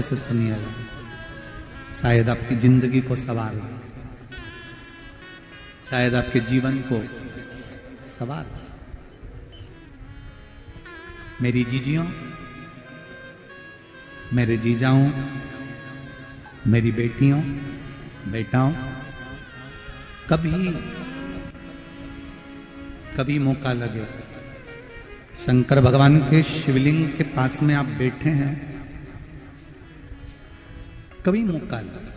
से सुनिएगा, शायद आपकी जिंदगी को सवार हो, शायद आपके जीवन को सवार हो। मेरी जीजियों, मेरे जीजाओं, मेरी बेटियों, बेटाओं, कभी मौका लगे, शंकर भगवान के शिवलिंग के पास में आप बैठे हैं, कभी मौका लगे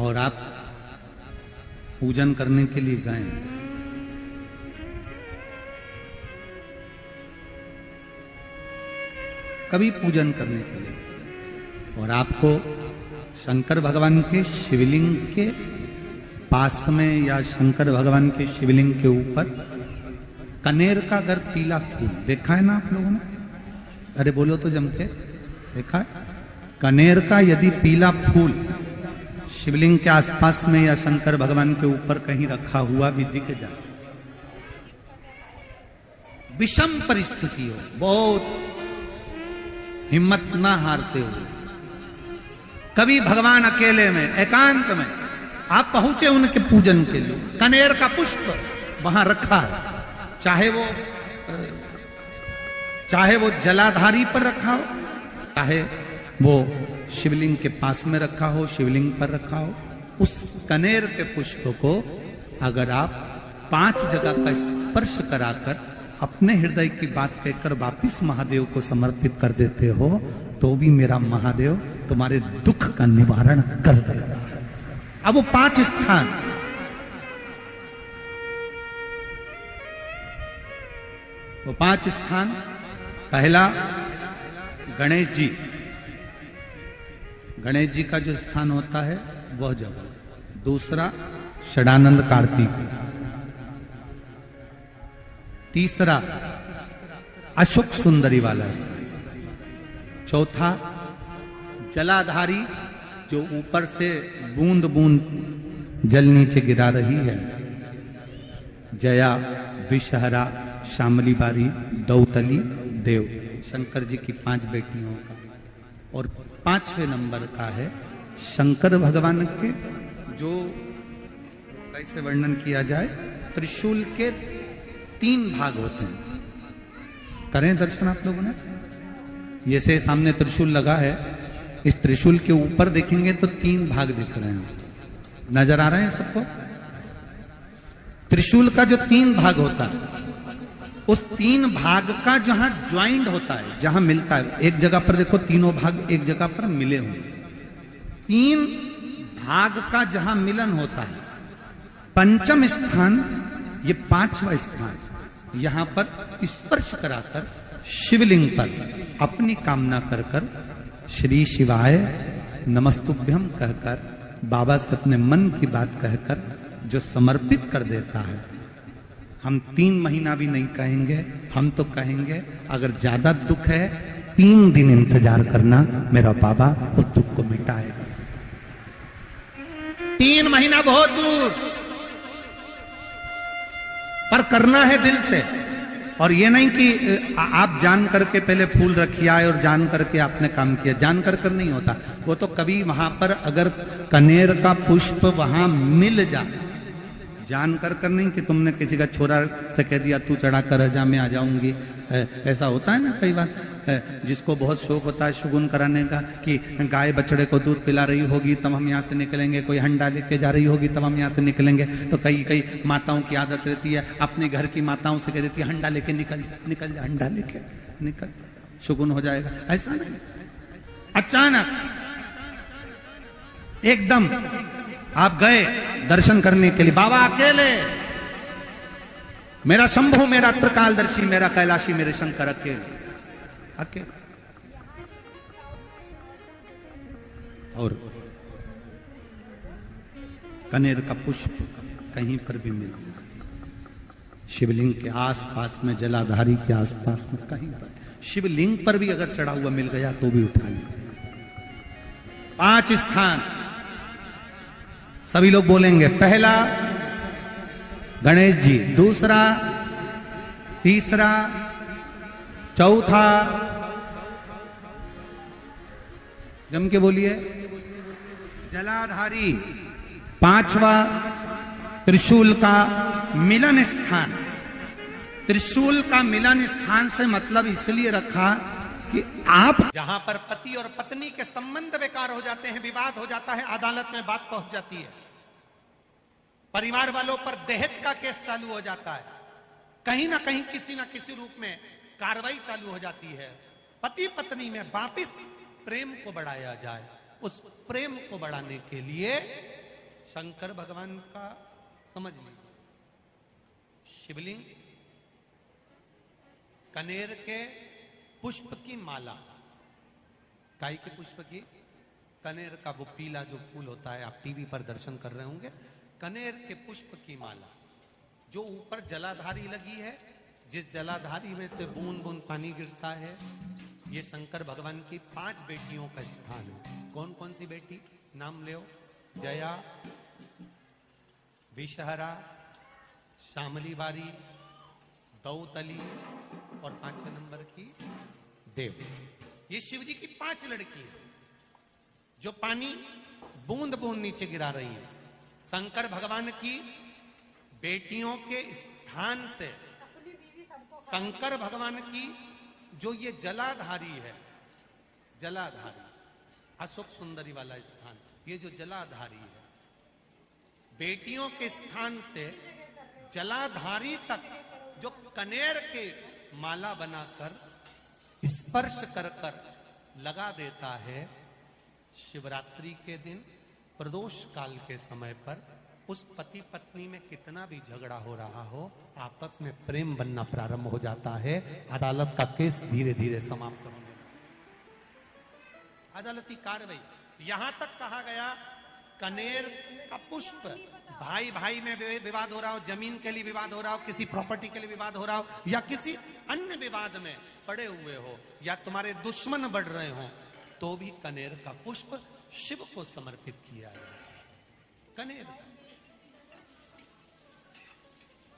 और आप पूजन करने के लिए गए, कभी पूजन करने के लिए और आपको शंकर भगवान के शिवलिंग के पास में या शंकर भगवान के शिवलिंग के ऊपर कनेर का अगर पीला फूल देखा है ना आप लोगों ने? अरे बोलो तो जम के, देखा है? कनेर का यदि पीला फूल शिवलिंग के आसपास में या शंकर भगवान के ऊपर कहीं रखा हुआ भी दिख जाए, विषम परिस्थिति हो, बहुत हिम्मत ना हारते हुए, कभी भगवान अकेले में एकांत में आप पहुंचे उनके पूजन के लिए, कनेर का पुष्प वहां रखा है, चाहे वो जलाधारी पर रखा हो, चाहे वो शिवलिंग के पास में रखा हो, शिवलिंग पर रखा हो, उस कनेर के पुष्प को अगर आप 5 जगह का स्पर्श कराकर अपने हृदय की बात कहकर वापिस महादेव को समर्पित कर देते हो, तो भी मेरा महादेव तुम्हारे दुख का निवारण कर देगा। अब वो 5 स्थान, वो 5 स्थान, पहला गणेश जी, गणेश जी का जो स्थान होता है वह जगह, दूसरा षडानंद कार्तिक, तीसरा अशोक सुंदरी वाला स्थान, चौथा जलाधारी जो ऊपर से बूंद बूंद जल नीचे गिरा रही है, जया, विषहरा, शामली बारी, दौतली, देव, शंकर जी की 5 बेटियों का, और 5वें नंबर का है शंकर भगवान के, जो कैसे वर्णन किया जाए, त्रिशूल के 3 भाग होते हैं। करें दर्शन आप लोगों ने? ये से सामने त्रिशूल लगा है, इस त्रिशूल के ऊपर देखेंगे तो 3 भाग दिख रहे हैं, नजर आ रहे हैं सबको? त्रिशूल का जो 3 भाग होता है, उस 3 भाग का जहां ज्वाइंट होता है, जहां मिलता है, एक जगह पर देखो तीनों भाग एक जगह पर मिले हुए, 3 भाग का जहां मिलन होता है, 5वां स्थान, ये 5वां स्थान, यहां पर स्पर्श कराकर शिवलिंग पर अपनी कामना कर कर श्री शिवाय नमस्तुभ्यम कहकर बाबा से अपने मन की बात कहकर जो समर्पित कर देता है, हम 3 महीना भी नहीं कहेंगे, हम तो कहेंगे अगर ज्यादा दुख है 3 दिन इंतजार करना, मेरा बाबा उस दुख को मिटाएगा। 3 महीना बहुत दूर, पर करना है दिल से, और ये नहीं कि आप जान करके पहले फूल रखिए आए और जान करके आपने काम किया, जान कर नहीं होता वो तो। कभी वहां पर अगर कनेर का पुष्प वहां मिल जाए, जान कर नहीं कि तुमने किसी का छोरा से कह दिया तू चढ़ा कर जा, मैं आ जाऊंगी, ऐसा होता है ना कई बार, जिसको बहुत शौक होता है शगुन कराने का, कि गाय बछड़े को दूध पिला रही होगी तब हम यहाँ से निकलेंगे, कोई हंडा लेके जा रही होगी तब हम यहाँ से निकलेंगे, तो कई माताओं की आदत रहती है, अपने घर की माताओं से कह देती है हंडा लेके निकल जा, हंडा लेके निकल, शगुन हो जाएगा। ऐसा नहीं, अचानक एकदम आप गए दर्शन करने के लिए, बाबा अकेले, मेरा शंभु, मेरा त्रिकालदर्शी, मेरा कैलाशी, मेरे शंकर अकेले, और कनेर का पुष्प कहीं पर भी मिला, शिवलिंग के आसपास में, जलाधारी के आसपास में कहीं पर, शिवलिंग पर भी अगर चढ़ा हुआ मिल गया तो भी उठाएंगे। 5 स्थान सभी लोग बोलेंगे, पहला गणेश जी, दूसरा, तीसरा, चौथा, जम के बोलिए। जलाधारी, पांचवा त्रिशूल का मिलन स्थान। त्रिशूल का मिलन स्थान से मतलब इसलिए रखा कि आप जहां पर पति और पत्नी के संबंध बेकार हो जाते हैं, विवाद हो जाता है, अदालत में बात पहुंच जाती है, परिवार वालों पर दहेज का केस चालू हो जाता है, कहीं ना कहीं किसी ना किसी रूप में कार्रवाई चालू हो जाती है, पति पत्नी में वापिस प्रेम को बढ़ाया जाए, उस प्रेम को बढ़ाने के लिए शंकर भगवान का समझ लीजिए शिवलिंग, कनेर के पुष्प की माला, काई के पुष्प की, कनेर का वो पीला जो फूल होता है, आप टीवी पर दर्शन कर रहे होंगे, कनेर के पुष्प की माला जो ऊपर जलाधारी लगी है, जिस जलाधारी में से बूंद बूंद पानी गिरता है, ये शंकर भगवान की 5 बेटियों का स्थान है। कौन कौन सी बेटी नाम ले? जया, विषहरा, श्यामली बारी, दौतली और 5वें नंबर की देव। ये शिव जी की 5 लड़की है जो पानी बूंद बूंद नीचे गिरा रही है। शंकर भगवान की बेटियों के स्थान से शंकर भगवान की जो ये जलाधारी है, जलाधारी अशोक सुंदरी वाला स्थान, ये जो जलाधारी है, बेटियों के स्थान से जलाधारी तक जो कनेर के माला बनाकर स्पर्श कर कर लगा देता है, शिवरात्रि के दिन प्रदोष काल के समय पर उस पति पत्नी में कितना भी झगड़ा हो रहा हो, आपस में प्रेम बनना प्रारंभ हो जाता है। अदालत का केस धीरे धीरे समाप्त होने लगता है। अदालती कार्रवाई, यहां तक कहा गया कनेर का पुष्प, भाई भाई में विवाद हो रहा हो, जमीन के लिए विवाद हो रहा हो, किसी प्रॉपर्टी के लिए विवाद हो रहा हो, या किसी अन्य विवाद में पड़े हुए हो, या तुम्हारे दुश्मन बढ़ रहे हो, तो भी कनेर का पुष्प शिव को समर्पित किया है। कनेर का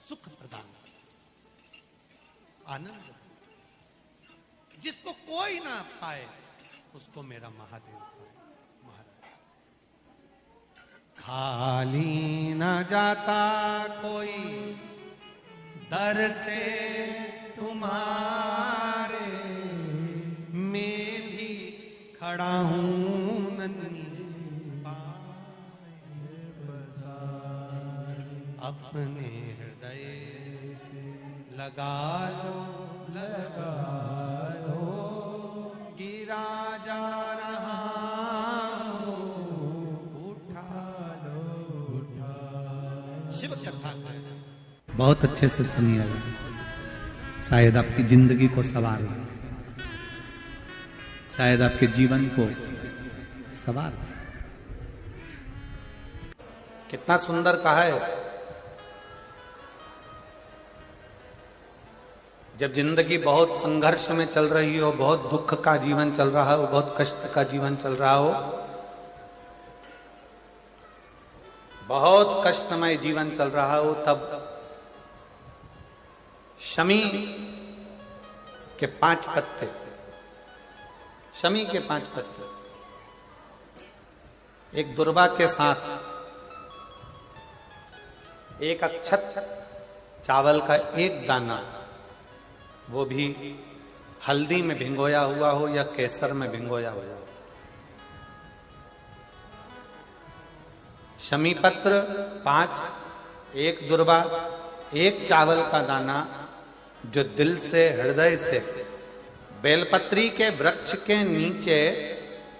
सुख प्रदान, आनंद, जिसको कोई ना पाए उसको मेरा महादेव पाए। खाली न जाता कोई दर से तुम्हारे, मैं भी खड़ा हूं नन्ही अपने हृदय से लगा लो, गिरा जा रहा हो, उठा लो, शिव कथा बहुत अच्छे से सुनिएगा, शायद आपकी जिंदगी को सवार हो, शायद आपके जीवन को सवार हो। कितना सुंदर कहा है। जब जिंदगी बहुत संघर्ष में चल रही हो, बहुत दुख का जीवन चल रहा हो, बहुत कष्ट का जीवन चल रहा हो, बहुत कष्टमय जीवन चल रहा हो, तब शमी के 5 पत्ते, शमी के 5 पत्ते एक दुर्वा के साथ एक अक्षत चावल का एक दाना, वो भी हल्दी में भिंगोया हुआ हो या केसर में भिंगोया हुआ हो, शमी पत्र 5, एक दुर्वा, एक चावल का दाना, जो दिल से हृदय से बेलपत्री के वृक्ष के नीचे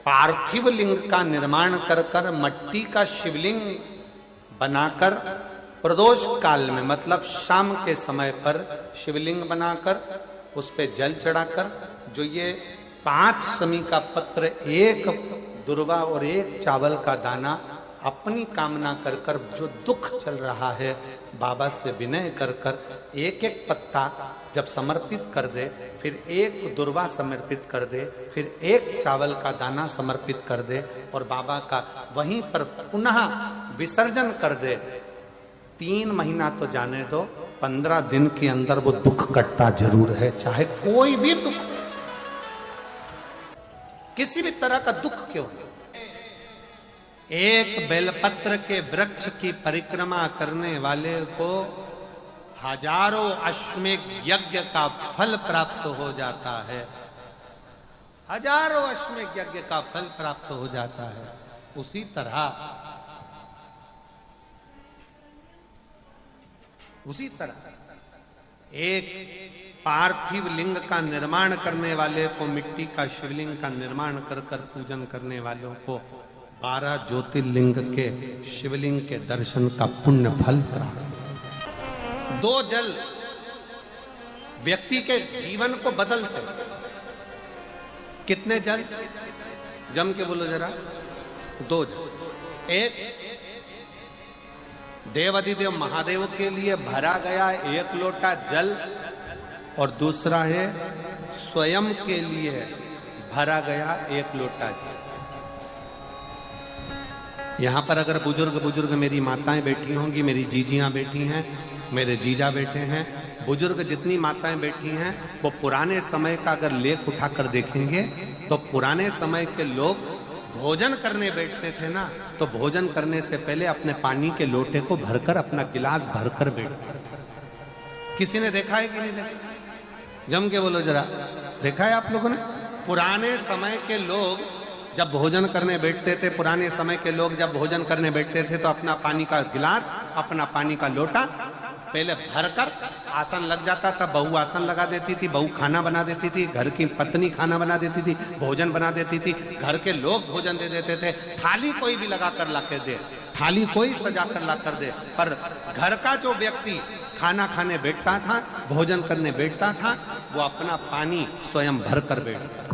पार्थिव लिंग का निर्माण कर कर मट्टी का शिवलिंग बनाकर प्रदोष काल में, मतलब शाम के समय पर शिवलिंग बनाकर उस पे जल चढ़ाकर, जो ये 5 शमी का पत्र, एक दुर्वा और एक चावल का दाना, अपनी कामना कर कर जो दुख चल रहा है बाबा से विनय कर कर एक एक पत्ता जब समर्पित कर दे, फिर एक दुर्वा समर्पित कर दे, फिर एक चावल का दाना समर्पित कर दे और बाबा का वहीं पर पुनः विसर्जन कर दे, 3 महीना तो जाने दो, 15 दिन के अंदर वो दुख कटता जरूर है, चाहे कोई भी दुख। किसी भी तरह का दुख क्यों नहीं, एक बेलपत्र के वृक्ष की परिक्रमा करने वाले को हजारों अश्वमेध यज्ञ का फल प्राप्त हो जाता है, हजारों अश्वमेध यज्ञ का फल प्राप्त हो जाता है। उसी तरह एक पार्थिव लिंग का निर्माण करने वाले को, मिट्टी का शिवलिंग का निर्माण कर कर पूजन करने वालों को 12 ज्योतिर्लिंग के शिवलिंग के दर्शन का पुण्य फल प्राप्त। 2 जल व्यक्ति के जीवन को बदलते। कितने जल? जम के बोलो जरा। 2 जल। एक देवाधिदेव महादेव के लिए भरा गया 1 लोटा जल, और दूसरा है स्वयं के लिए भरा गया 1 लोटा जल। यहां पर अगर बुजुर्ग मेरी माताएं बैठी होंगी, मेरी जीजियां बैठी हैं, मेरे जीजा बैठे हैं, बुजुर्ग जितनी माताएं बैठी हैं, वो पुराने समय का अगर लेख उठाकर देखेंगे तो पुराने समय के लोग भोजन करने बैठते थे ना, तो भोजन करने से पहले अपने पानी के लोटे को भरकर, अपना गिलास भरकर बैठते थे। किसी ने देखा है कि नहीं देखा? जम के बोलो जरा। देखा है आप लोगों ने? पुराने समय के लोग जब भोजन करने बैठते थे, पुराने समय के लोग जब भोजन करने बैठते थे तो अपना पानी का गिलास, अपना पानी का लोटा पहले भरकर, आसन लग जाता था, बहू आसन लगा देती थी, बहू खाना बना देती थी, घर की पत्नी खाना बना देती थी, भोजन बना देती थी, घर के लोग भोजन दे देते थे। थाली कोई भी लगा कर ला के दे, थाली कोई सजा कर ला कर दे, पर घर का जो व्यक्ति खाना खाने बैठता था, भोजन करने बैठता था, वो अपना पानी स्वयं भर कर बैठता।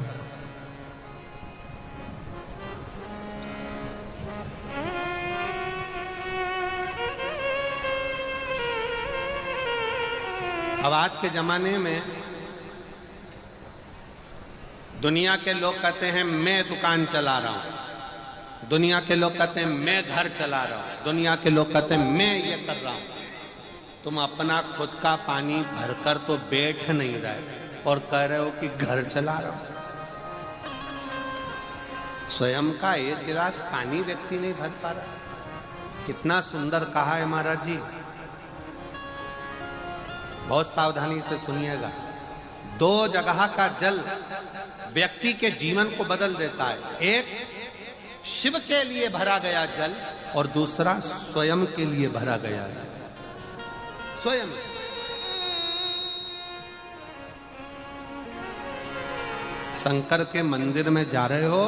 अब आज के जमाने में दुनिया के लोग कहते हैं मैं दुकान चला रहा हूं, दुनिया के लोग कहते हैं मैं घर चला रहा हूं, दुनिया के लोग कहते हैं मैं ये कर रहा हूं। तुम अपना खुद का पानी भरकर तो बैठ नहीं रहे और कह रहे हो कि घर चला रहा हूं। स्वयं का 1 गिलास पानी व्यक्ति नहीं भर पा रहा। कितना सुंदर कहा है महाराज जी। बहुत सावधानी से सुनिएगा। 2 जगह का जल व्यक्ति के जीवन को बदल देता है। एक शिव के लिए भरा गया जल, और दूसरा स्वयं के लिए भरा गया जल। स्वयं शंकर के मंदिर में जा रहे हो,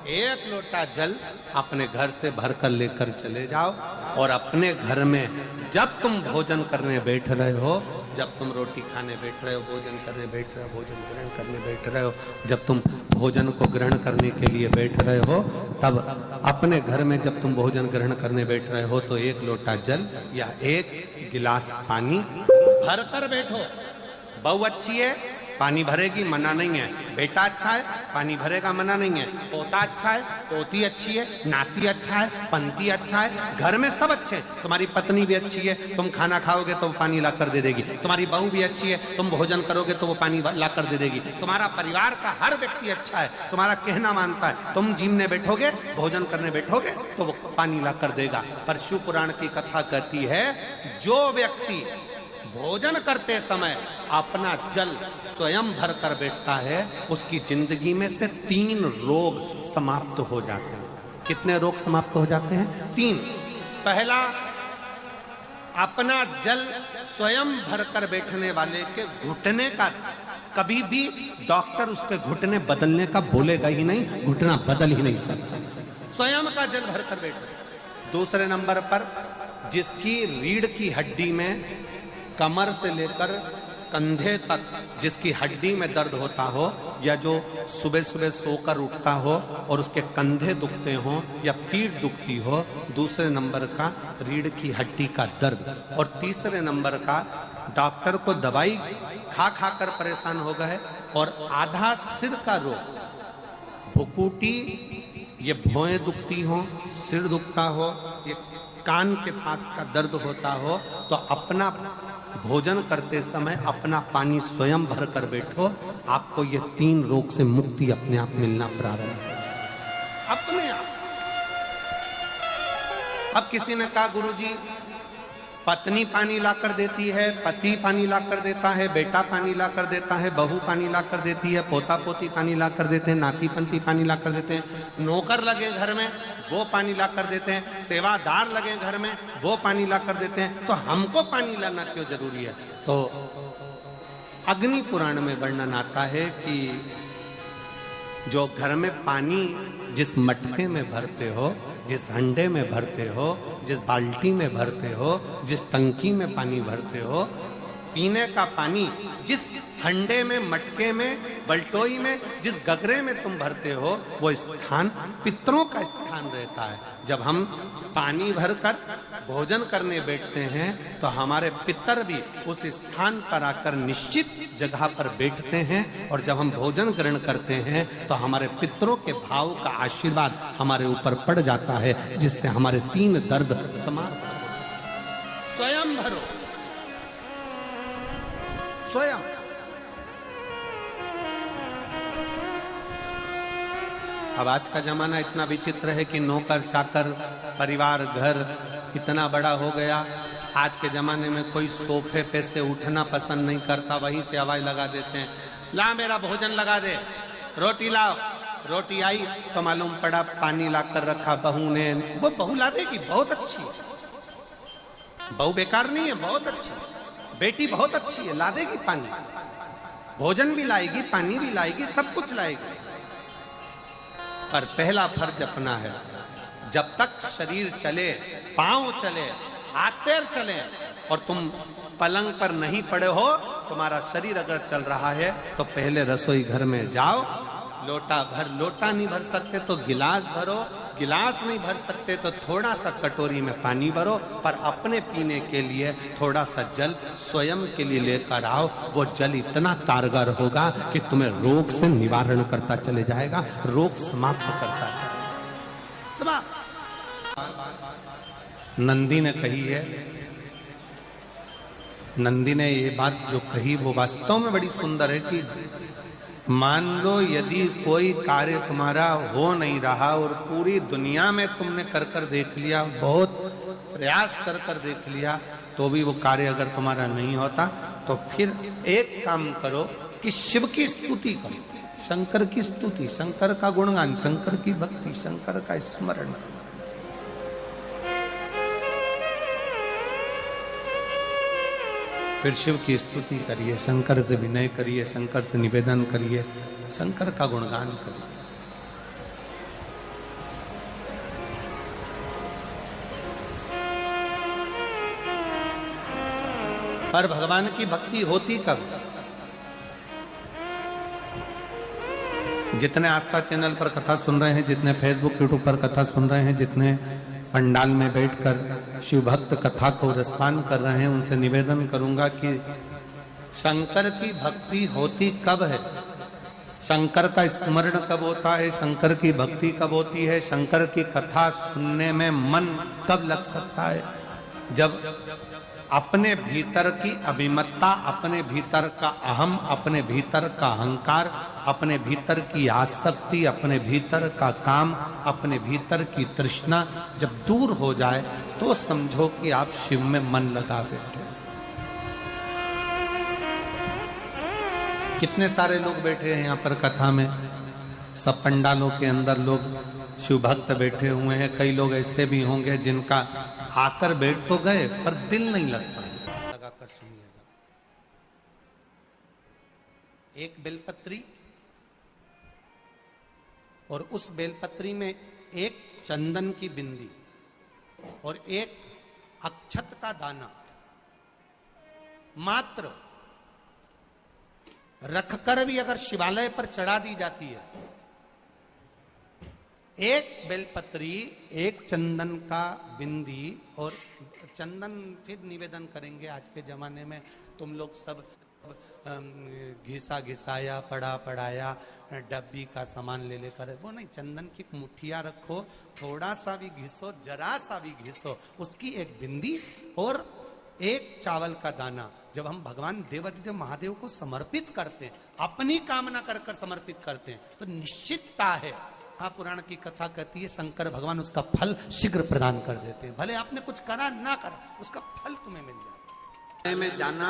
1 लोटा जल अपने घर से भरकर लेकर चले जाओ, और अपने घर में जब तुम भोजन करने बैठ रहे हो, जब तुम रोटी खाने बैठ रहे हो, भोजन करने बैठ रहे हो, भोजन ग्रहण करने बैठ रहे हो, जब तुम भोजन को ग्रहण करने के लिए बैठ रहे हो, तब अपने घर में जब तुम भोजन ग्रहण करने बैठ रहे हो तो 1 लोटा जल या 1 गिलास पानी भरकर बैठो। बहू अच्छी है, पानी भरेगी, मना नहीं है। बेटा अच्छा है, पानी भरेगा, मना नहीं है। पोता अच्छा है, पोती अच्छी है, नाती अच्छा है, पंती अच्छा है, घर में सब अच्छे हैं। तुम्हारी पत्नी भी अच्छी है, तुम खाना खाओगे तो वो पानी ला कर दे देगी। तुम्हारी बहू भी अच्छी है, तुम भोजन करोगे तो वो पानी ला कर दे देगी। तुम्हारा परिवार का हर व्यक्ति अच्छा है, तुम्हारा कहना मानता है। तुम जिमने बैठोगे, भोजन करने बैठोगे तो वो पानी ला कर देगा। पर शिव पुराण की कथा कहती है, जो व्यक्ति भोजन करते समय अपना जल स्वयं भर कर बैठता है, उसकी जिंदगी में से 3 रोग समाप्त हो जाते हैं। कितने रोग समाप्त हो जाते हैं? 3। पहला, अपना जल स्वयं भरकर बैठने वाले के घुटने का कभी भी डॉक्टर उसके घुटने बदलने का बोलेगा ही नहीं, घुटना बदल ही नहीं सकता। स्वयं का जल भरकर बैठे। दूसरे नंबर पर, जिसकी रीढ़ की हड्डी में कमर से लेकर कंधे तक जिसकी हड्डी में दर्द होता हो, या जो सुबह सुबह सोकर उठता हो और उसके कंधे दुखते हो या पीठ दुखती हो। दूसरे नंबर का रीढ़ की हड्डी का दर्द। और तीसरे नंबर का, डॉक्टर को दवाई खा खा कर परेशान हो गए और आधा सिर का रोग, भुकुटी, ये भौएं दुखती हो, सिर दुखता हो, ये कान के पास का दर्द होता हो, तो अपना भोजन करते समय अपना पानी स्वयं भर कर बैठो, आपको ये 3 रोग से मुक्ति अपने आप मिलना प्रारंभ हो, अपने आप। अब किसी ने कहा गुरुजी पत्नी पानी लाकर देती है, पति पानी लाकर देता है, बेटा पानी लाकर देता है, बहू पानी लाकर देती है, पोता पोती पानी लाकर देते हैं, नाती पंती पानी लाकर देते हैं, नौकर लगे घर में वो पानी लाकर देते हैं, सेवादार लगे घर में वो पानी लाकर देते हैं, तो हमको पानी लाना क्यों जरूरी है? तो अग्नि पुराण में वर्णन आता है कि जो घर में पानी जिस मटके में भरते हो, जिस हंडे में भरते हो, जिस बाल्टी में भरते हो, जिस टंकी में पानी भरते हो, पीने का पानी जिस हंडे में, मटके में, बल्टोई में, जिस गगरे में तुम भरते हो, वो स्थान पितरों का स्थान रहता है। जब हम पानी भरकर भोजन करने बैठते हैं तो हमारे पितर भी उस स्थान पर आकर निश्चित जगह पर बैठते हैं, और जब हम भोजन ग्रहण करते हैं तो हमारे पितरों के भाव का आशीर्वाद हमारे ऊपर पड़ जाता है, जिससे हमारे 3 दर्द समाप्त हो जाते। स्वयं भरो, स्वयं। अब आज का जमाना इतना विचित्र है कि नौकर चाकर, परिवार, घर इतना बड़ा हो गया। आज के जमाने में कोई सोफे पे से उठना पसंद नहीं करता, वहीं से आवाज लगा देते हैं, ला मेरा भोजन लगा दे, रोटी लाओ। रोटी आई तो मालूम पड़ा पानी ला कर रखा बहू ने। वो बहू ला देगी, बहुत अच्छी है, बहू बेकार नहीं है, बहुत अच्छी है, बेटी बहुत अच्छी है, ला देगी पानी, भोजन भी लाएगी, पानी भी लाएगी, सब कुछ लाएगी। पर पहला फर्ज अपना है, जब तक शरीर चले, पांव चले, हाथ पैर चले और तुम पलंग पर नहीं पड़े हो, तुम्हारा शरीर अगर चल रहा है तो पहले रसोई घर में जाओ, लोटा भर, लोटा नहीं भर सकते तो गिलास भरो, गिलास नहीं भर सकते तो थोड़ा सा कटोरी में पानी भरो, पर अपने पीने के लिए थोड़ा सा जल स्वयं के लिए लेकर आओ। वो जल इतना कारगर होगा कि तुम्हें रोग से निवारण करता चले जाएगा, रोग समाप्त करता चलेगा। नंदी ने कही है, नंदी ने ये बात जो कही वो वास्तव में बड़ी सुंदर है कि मान लो यदि कोई कार्य तुम्हारा हो नहीं रहा और पूरी दुनिया में तुमने कर कर देख लिया, बहुत प्रयास कर कर देख लिया, तो भी वो कार्य अगर तुम्हारा नहीं होता, तो फिर एक काम करो कि शिव की स्तुति करो, शंकर की स्तुति, शंकर का गुणगान, शंकर की भक्ति, शंकर का स्मरण। फिर शिव की स्तुति करिए, शंकर से विनय करिए, शंकर से निवेदन करिए, शंकर का गुणगान करिए। पर भगवान की भक्ति होती कब? जितने आस्था चैनल पर कथा सुन रहे हैं, जितने फेसबुक यूट्यूब पर कथा सुन रहे हैं, जितने पंडाल में बैठकर शिव भक्त कथा को रसपान कर रहे हैं, उनसे निवेदन करूंगा कि शंकर की भक्ति होती कब है, शंकर का स्मरण कब होता है, शंकर की भक्ति कब होती है, शंकर की कथा सुनने में मन कब लग सकता है? जब अपने भीतर की अभिमत्ता, अपने भीतर का अहम, अपने भीतर का अहंकार, अपने भीतर की आसक्ति, अपने भीतर का काम, अपने भीतर की तृष्णा जब दूर हो जाए तो समझो कि आप शिव में मन लगा बैठे। कितने सारे लोग बैठे हैं यहाँ पर कथा में, सब पंडालों के अंदर लोग शिव भक्त बैठे हुए हैं। कई लोग ऐसे भी होंगे जिनका आकर बैठ तो गए पर दिल नहीं लगता। लगाकर सुनिएगा, एक बेलपत्री और उस बेलपत्री में एक चंदन की बिंदी और एक अक्षत का दाना मात्र रखकर भी अगर शिवालय पर चढ़ा दी जाती है, एक बेलपत्री, एक चंदन का बिंदी और चंदन, फिर निवेदन करेंगे आज के जमाने में तुम लोग सब घिसा घिसाया, पड़ा पड़ाया, डब्बी का सामान ले लेकर, वो नहीं, चंदन की मुठिया रखो, थोड़ा सा भी घिसो, जरा सा भी घिसो, उसकी एक बिंदी और एक चावल का दाना जब हम भगवान देवाधिदेव महादेव को समर्पित करते हैं, अपनी कामना कर कर समर्पित करते हैं, तो निश्चितता है, महापुराण की कथा कहती है शंकर भगवान उसका फल शीघ्र प्रदान कर देते हैं। भले आपने कुछ करा ना करा, उसका फल तुम्हें मिल जाता। में जाना,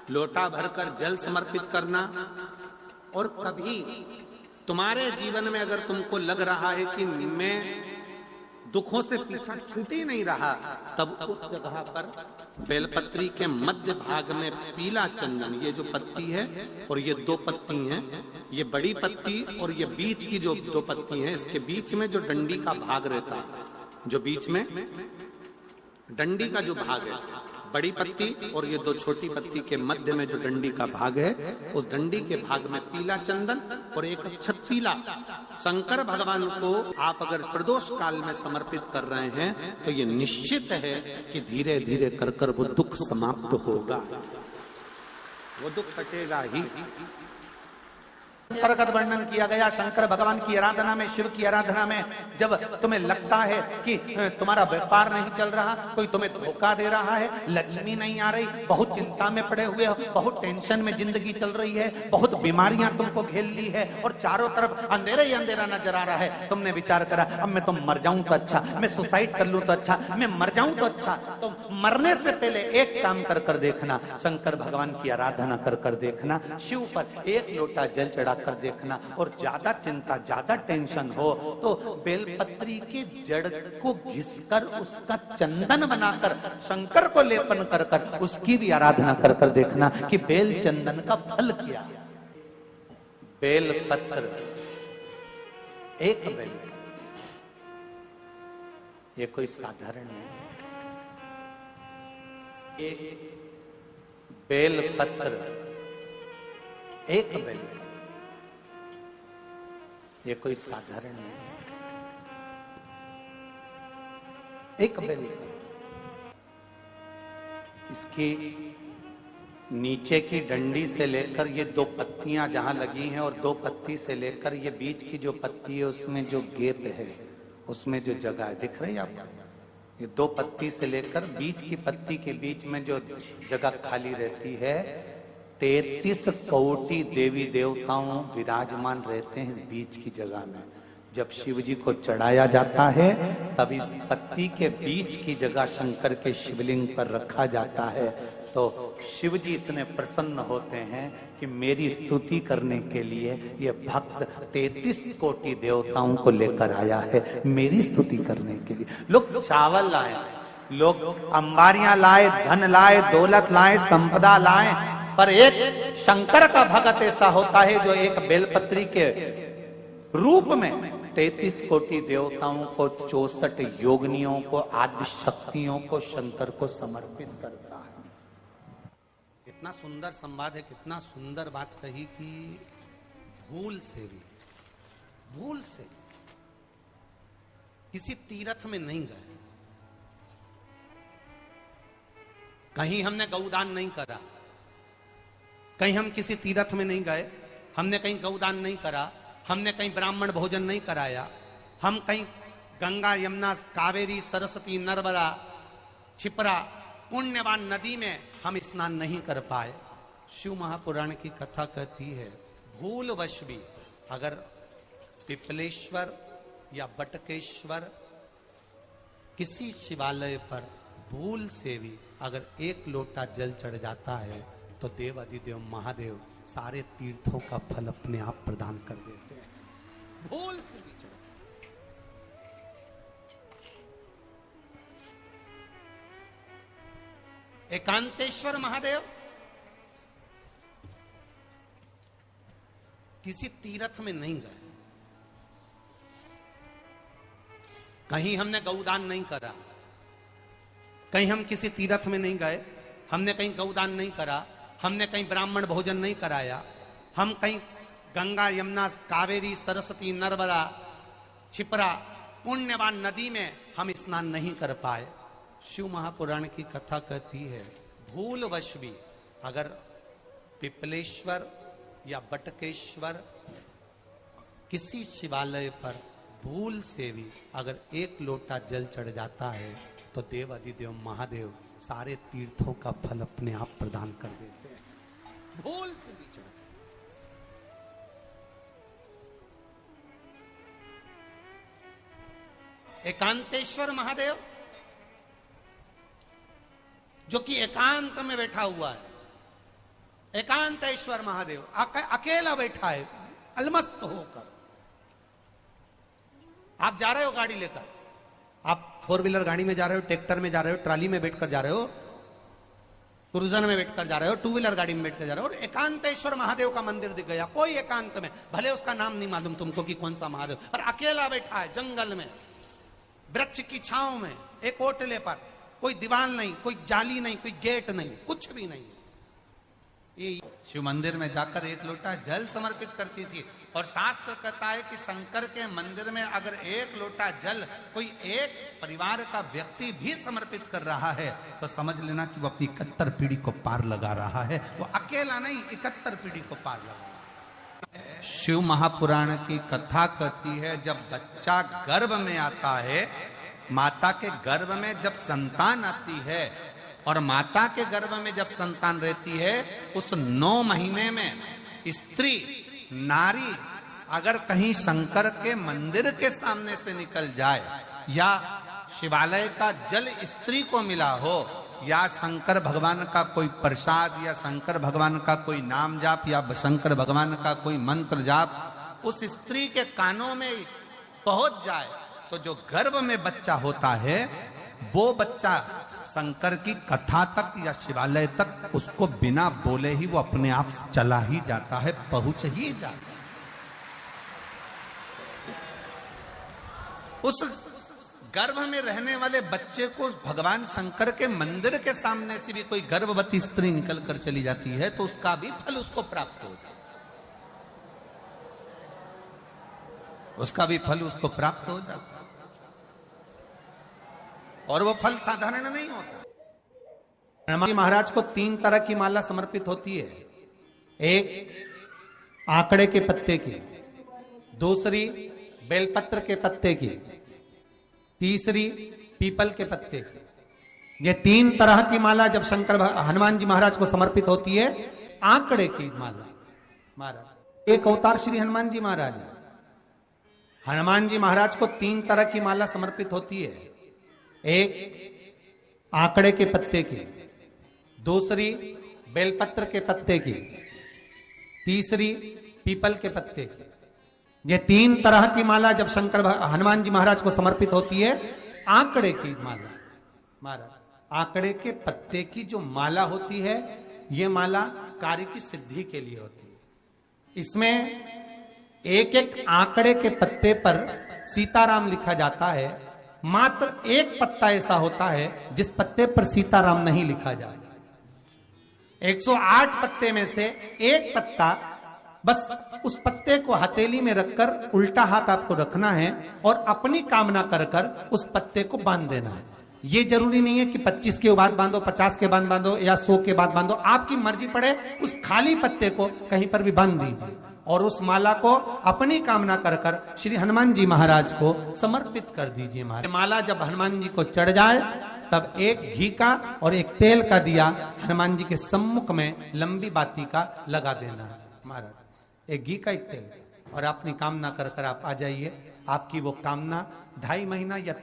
लोटा भरकर जल समर्पित करना, और कभी तुम्हारे जीवन में अगर तुमको लग रहा है कि मैं दुखों से पीछा छूट ही नहीं रहा, तब उस जगह पर बेलपत्री के मध्य भाग में पीला चंदन, ये जो पत्ती है और ये दो पत्ती हैं, ये बड़ी पत्ती और ये बीच की जो दो पत्ती हैं, इसके बीच में जो डंडी का भाग रहता है, जो बीच में डंडी का जो भाग है, बड़ी पत्ती और ये दो छोटी पत्ती के मध्य में जो डंडी का भाग है, उस डंडी के भाग में पीला चंदन और एक अक्षत पीला शंकर भगवान को आप अगर प्रदोष काल में समर्पित कर रहे हैं, तो ये निश्चित है कि धीरे धीरे कर कर वो दुख समाप्त होगा, वो दुख कटेगा ही। अंतर्गत वर्णन किया गया शंकर भगवान की आराधना में, शिव की आराधना में, जब तुम्हें लगता है कि तुम्हारा व्यापार नहीं चल रहा, कोई तुम्हें धोखा दे रहा है, लक्ष्मी नहीं आ रही, बहुत चिंता में पड़े हुए हो, बहुत टेंशन में जिंदगी चल रही है, बहुत बीमारियां तुमको घेर ली है और चारों तरफ अंधेरा ही अंधेरा नजर आ रहा है, तुमने विचार करा अब मैं तो मर जाऊं तो अच्छा, मैं सुसाइड कर लूं तो अच्छा, मैं मर जाऊं तो अच्छा, तो मरने से पहले एक काम कर कर देखना, शंकर भगवान की आराधना कर कर देखना, शिव पर एक लोटा जल चढ़ा कर देखना, और ज्यादा चिंता ज्यादा टेंशन हो तो बेलपत्री के जड़ को घिसकर उसका चंदन बनाकर शंकर को लेपन कर कर उसकी भी आराधना कर कर देखना कि बेल चंदन का फल क्या है। बेलपत्र, एक बेल, ये कोई साधारण नहीं, एक बेलपत्र, एक बेल, ये कोई साधारण नहीं, एक बेल। इसकी नीचे की डंडी से लेकर ये दो पत्तियां जहां लगी हैं, और दो पत्ती से लेकर ये बीच की जो पत्ती है उसमें जो गैप है, उसमें जो जगह है, दिख रही है आपको? ये दो पत्ती से लेकर बीच की पत्ती के बीच में जो जगह खाली रहती है, 33 कोटि देवी देवताओं विराजमान रहते हैं इस बीच की जगह में। जब शिव जी को चढ़ाया जाता है तब इस पत्ती के बीच की जगह शंकर के शिवलिंग पर रखा जाता है, तो शिव जी इतने प्रसन्न होते हैं कि मेरी स्तुति करने के लिए ये भक्त 33 कोटि देवताओं को लेकर आया है, मेरी स्तुति करने के लिए। लोग चावल लाए, लोग अंबारियां लाए, धन लाए, दौलत लाए, संपदा लाए, पर एक शंकर का भगत ऐसा होता है जो एक बेलपत्री के रूप में 33 कोटि देवताओं को, 64 योगिनियों को, आदि शक्तियों को शंकर को समर्पित करता है। कितना सुंदर संवाद है, कितना सुंदर बात कही कि भूल से भी किसी तीर्थ में नहीं गए, कहीं हमने गौदान नहीं करा, कहीं हम किसी तीर्थ में नहीं गए, हमने कहीं गौदान नहीं करा, हमने कहीं ब्राह्मण भोजन नहीं कराया, हम कहीं गंगा यमुना कावेरी सरस्वती नर्मदा छिपरा पुण्यवान नदी में हम स्नान नहीं कर पाए। शिव महापुराण की कथा कहती है भूलवश भी अगर पिपलेश्वर या बटकेश्वर किसी शिवालय पर भूल से भी अगर एक लोटा जल चढ़ जाता है, तो देव अधिदेव महादेव सारे तीर्थों का फल अपने आप प्रदान कर देते हैं। भूल से भी चढ़, एकांतेश्वर महादेव किसी तीर्थ में नहीं गए, कहीं हमने गौदान नहीं करा, कहीं हम किसी तीर्थ में नहीं गए, हमने कहीं गौदान नहीं करा, हमने कहीं ब्राह्मण भोजन नहीं कराया, हम कहीं गंगा यमुना कावेरी सरस्वती नर्मदा छिपरा पुण्यवान नदी में हम स्नान नहीं कर पाए। शिव महापुराण की कथा कहती है भूलवश भी अगर पिपलेश्वर या बटकेश्वर किसी शिवालय पर भूल से भी अगर एक लोटा जल चढ़ जाता है, तो देव अधिदेव महादेव सारे तीर्थों का फल अपने आप प्रदान कर देते हैं, धूल से भी चढ़। एकांतेश्वर महादेव जो कि एकांत में बैठा हुआ है, एकांतेश्वर महादेव अकेला बैठा है अलमस्त होकर। आप जा रहे हो गाड़ी लेकर, आप 4 व्हीलर गाड़ी में जा रहे हो, ट्रैक्टर में जा रहे हो, ट्राली में बैठकर जा रहे हो, क्रूजर में बैठकर जा रहे हो, 2 व्हीलर गाड़ी में बैठकर जा रहे हो, और एकांतेश्वर महादेव का मंदिर दिख गया, कोई एकांत में, भले उसका नाम नहीं मालूम तुमको कि कौन सा महादेव, और अकेला बैठा है जंगल में, वृक्ष की छांव में, एक ओटले पर, कोई दीवार नहीं, कोई जाली नहीं, कोई गेट नहीं, कुछ भी नहीं। ये शिव मंदिर में जाकर 1 लोटा जल समर्पित करती थी। और शास्त्र कहता है कि शंकर के मंदिर में अगर 1 लोटा जल कोई एक परिवार का व्यक्ति भी समर्पित कर रहा है तो समझ लेना कि वो अपनी 71 पीढ़ी को पार लगा रहा है। वो अकेला नहीं, 71 पीढ़ी को पार लगा। शिव महापुराण की कथा कहती है, जब बच्चा गर्भ में आता है, माता के गर्भ में जब संतान आती है और माता के गर्भ में जब संतान रहती है, उस 9 महीने में स्त्री नारी अगर कहीं शंकर के मंदिर के सामने से निकल जाए, या शिवालय का जल स्त्री को मिला हो, या शंकर भगवान का कोई प्रसाद, या शंकर भगवान का कोई नाम जाप, या शंकर भगवान का कोई मंत्र जाप उस स्त्री के कानों में पहुंच जाए, तो जो गर्भ में बच्चा होता है वो बच्चा शंकर की कथा तक या शिवालय तक उसको बिना बोले ही वो अपने आप चला ही जाता है, पहुंच ही जाता है। उस गर्भ में रहने वाले बच्चे को भगवान शंकर के मंदिर के सामने से भी कोई गर्भवती स्त्री निकल कर चली जाती है तो उसका भी फल उसको प्राप्त हो जाता है, उसका भी फल उसको प्राप्त हो जाता है। और वो फल साधारण नहीं होता। हनुमान जी महाराज को 3 तरह की माला समर्पित होती है, एक आंकड़े के पत्ते की, दूसरी बेलपत्र के पत्ते की, तीसरी पीपल के पत्ते की। ये 3 तरह की माला जब हनुमान जी महाराज को समर्पित होती है, आंकड़े की माला महाराज एक अवतार श्री हनुमान जी महाराज, हनुमान जी महाराज को 3 तरह की माला समर्पित होती है, एक आंकड़े के पत्ते की, दूसरी बेलपत्र के पत्ते की, तीसरी पीपल के पत्ते की। ये 3 तरह की माला जब हनुमान जी महाराज को समर्पित होती है, आंकड़े की माला महाराज आंकड़े के पत्ते की जो माला होती है, ये माला कार्य की सिद्धि के लिए होती है। इसमें एक आंकड़े के पत्ते पर सीताराम लिखा जाता है, मात्र एक पत्ता ऐसा होता है जिस पत्ते पर सीताराम नहीं लिखा जाता। 108 पत्ते में से एक पत्ता, बस उस पत्ते को हथेली में रखकर उल्टा हाथ आपको रखना है और अपनी कामना कर कर उस पत्ते को बांध देना है। ये जरूरी नहीं है कि 25 के बाद बांधो, 50 के बाद बांधो या 100 के बाद बांधो, आपकी मर्जी पड़े उस खाली पत्ते को कहीं पर भी बांध दीजिए और उस माला को अपनी कामना कर कर श्री हनुमान जी महाराज को समर्पित कर दीजिए। माला जब हनुमान जी को चढ़ जाए तब एक घी का और एक तेल का दिया हनुमान जी के सम्मुख में लंबी बाती का लगा देना है महाराज, एक घी का एक तेल, और अपनी कामना कर कर आप आ जाइए। आपकी वो कामना 2.5 महीना या